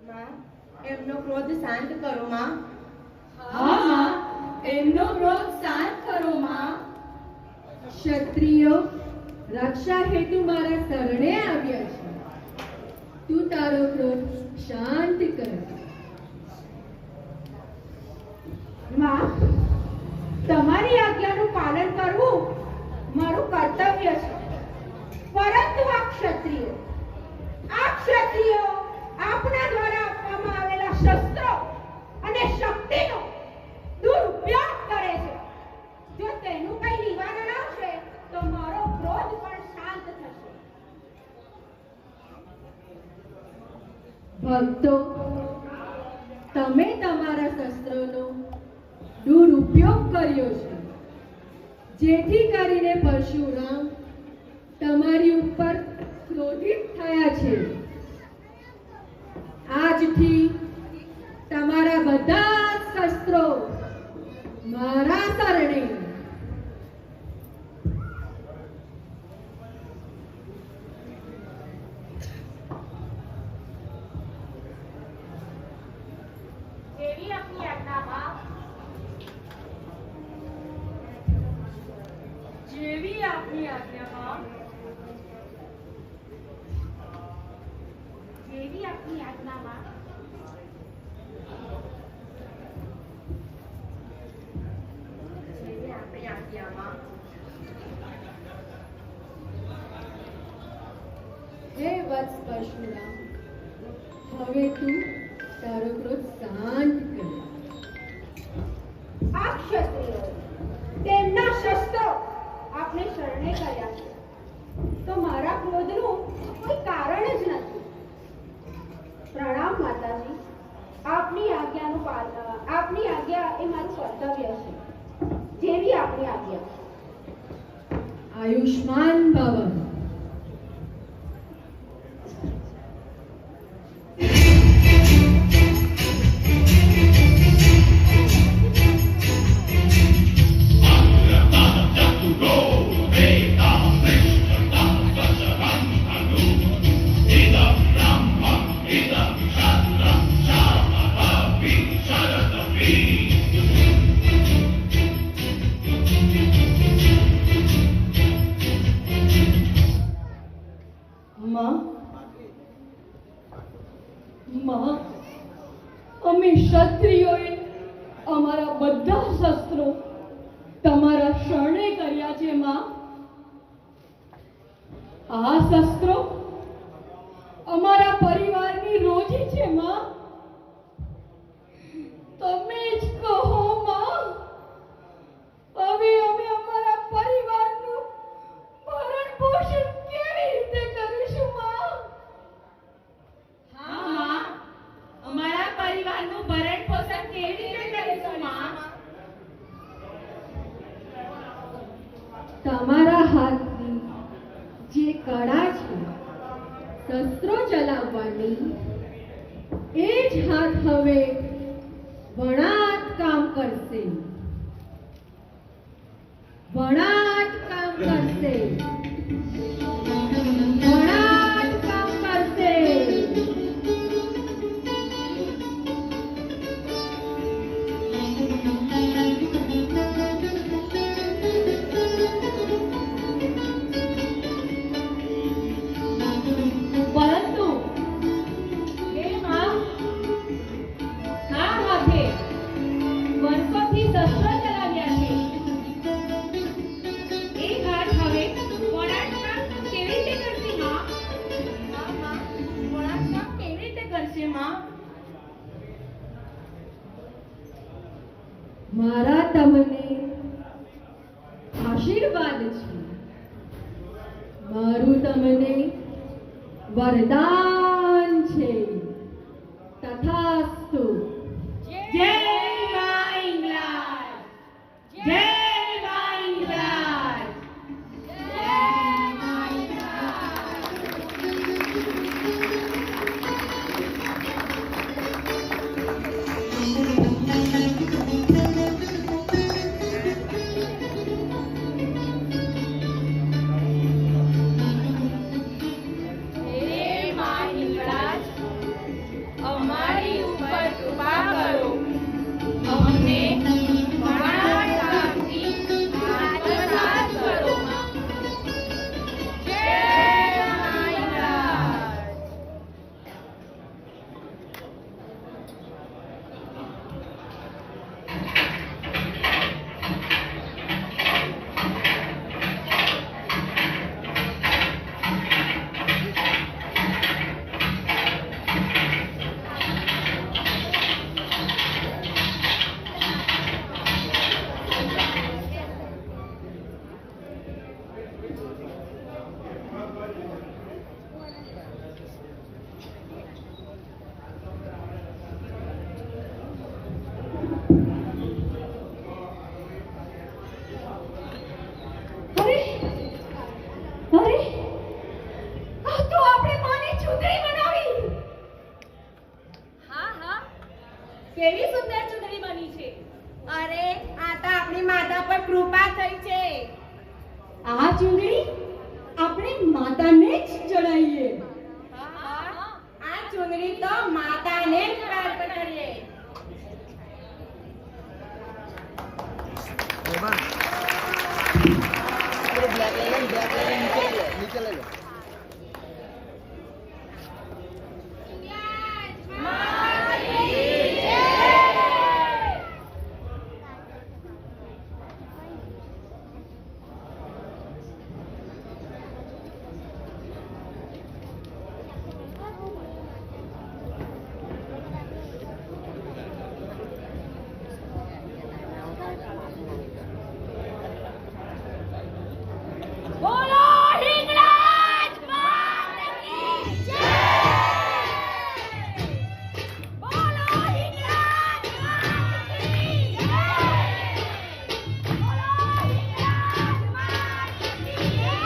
માં, એમનો ક્રોધ શાંત કરો માં. હા માં, એમનો ક્રોધ શાંત કરો માં. ક્ષત્રિયો રક્ષા હેતુ મારા શરણે આવ્યા છે. તું તારો ક્રોધ શાંત કર. માં, તમારી આજ્ઞાનું પાલન કરવું મારું કર્તવ્ય છે. પરંતુ આ ક્ષત્રિયો આપણા દ્વારા આપવામાં આવેલા શસ્ત્રો અને શક્તિનો દુરુપયોગ કરે છે. જો તેનું કઈ નિવારણ આવશે તો મારો ક્રોધ પણ શાંત થશે. ભક્તો, તમે તમારા શસ્ત્રોનો દુરુપયોગ કર્યો છે, જેથી કરીને પરશુરામ તમારી ઉપર ક્રોધિત થયા છે. આજથી તમારા બધા શસ્ત્રો મારા શરણે. જેવી આપની આજ્ઞામાં. જેવી આપની આજ્ઞામાં. જેવી આપની આજ્ઞામાં. જેવી આપણી આજ્ઞામાં. હે વત્સ પરશુરામ, હવે તું તારો ક્રોધ શાંત કર. આ ક્ષત્રિયો તેમના શસ્ત્રો આપણે શરણે કર્યા છે, તો મારા ક્રોધનું કોઈ કારણ જ નથી. પ્રણામ માતાજી. આપની આજ્ઞાનું પાલન, આપની આજ્ઞા એ મારું કર્તવ્ય છે. જેવી આપની આજ્ઞા. આયુષ્માન ભવ. માં, અમે ક્ષત્રિયોએ અમારા બધા શસ્ત્રો તમારા શરણે કર્યા છે માં. આ શસ્ત્રો અમારા પરિવારની રોજી છે માં. તમે જ કહો માં, હવે અમે અમારા પરિવારનું ભરણ પોષણ કેવી રીતે કરીશું માં? હા માં, અમારા પરિવારનું ભરણ પોષણ કેવી રીતે કરીશું માં? તમારા હાથની જે કળા છે શસ્ત્રો ચલાવવાની, એ જ હાથ હવે વણાટ કામ કરશે. વણાટ કામ કરશે. વણાટ કામ કરશે. પરંતુ હે માં, આ હાથે વર્ષોથી શસ્ત્રો ચલાવ્યા છે. એ હાથ હવે વણાટ કામ કેવી રીતે કરશે માં? હા માં, વણાટ કામ કેવી રીતે કરશે માં? મારા તમને આશીર્વાદ છે. મારું તમને વરદાન છે. તથાસ્તુ. જય મા ઇંગલાજ! જય મા ઇંગલાજ! હે માય અરે અરે આ તો આપણે માની ચૂંટણી બનાવી. હા હા કેવી સુંદર ચૂંદડી બની છે. અરે આ તો આપણી માતા પર કૃપા થઈ છે. આ ચૂંટણી આપણે માતાને જ ચડાવીએ. આ ચૂંદડી તો માતાને જ પ્રાપ્ત કરીએ. नीचे ले लो બોલો હિંગળાજ માતા કી જય. બોલો હિંગળાજ માતા કી જય. બોલો હિંગળાજ માતા કી જય.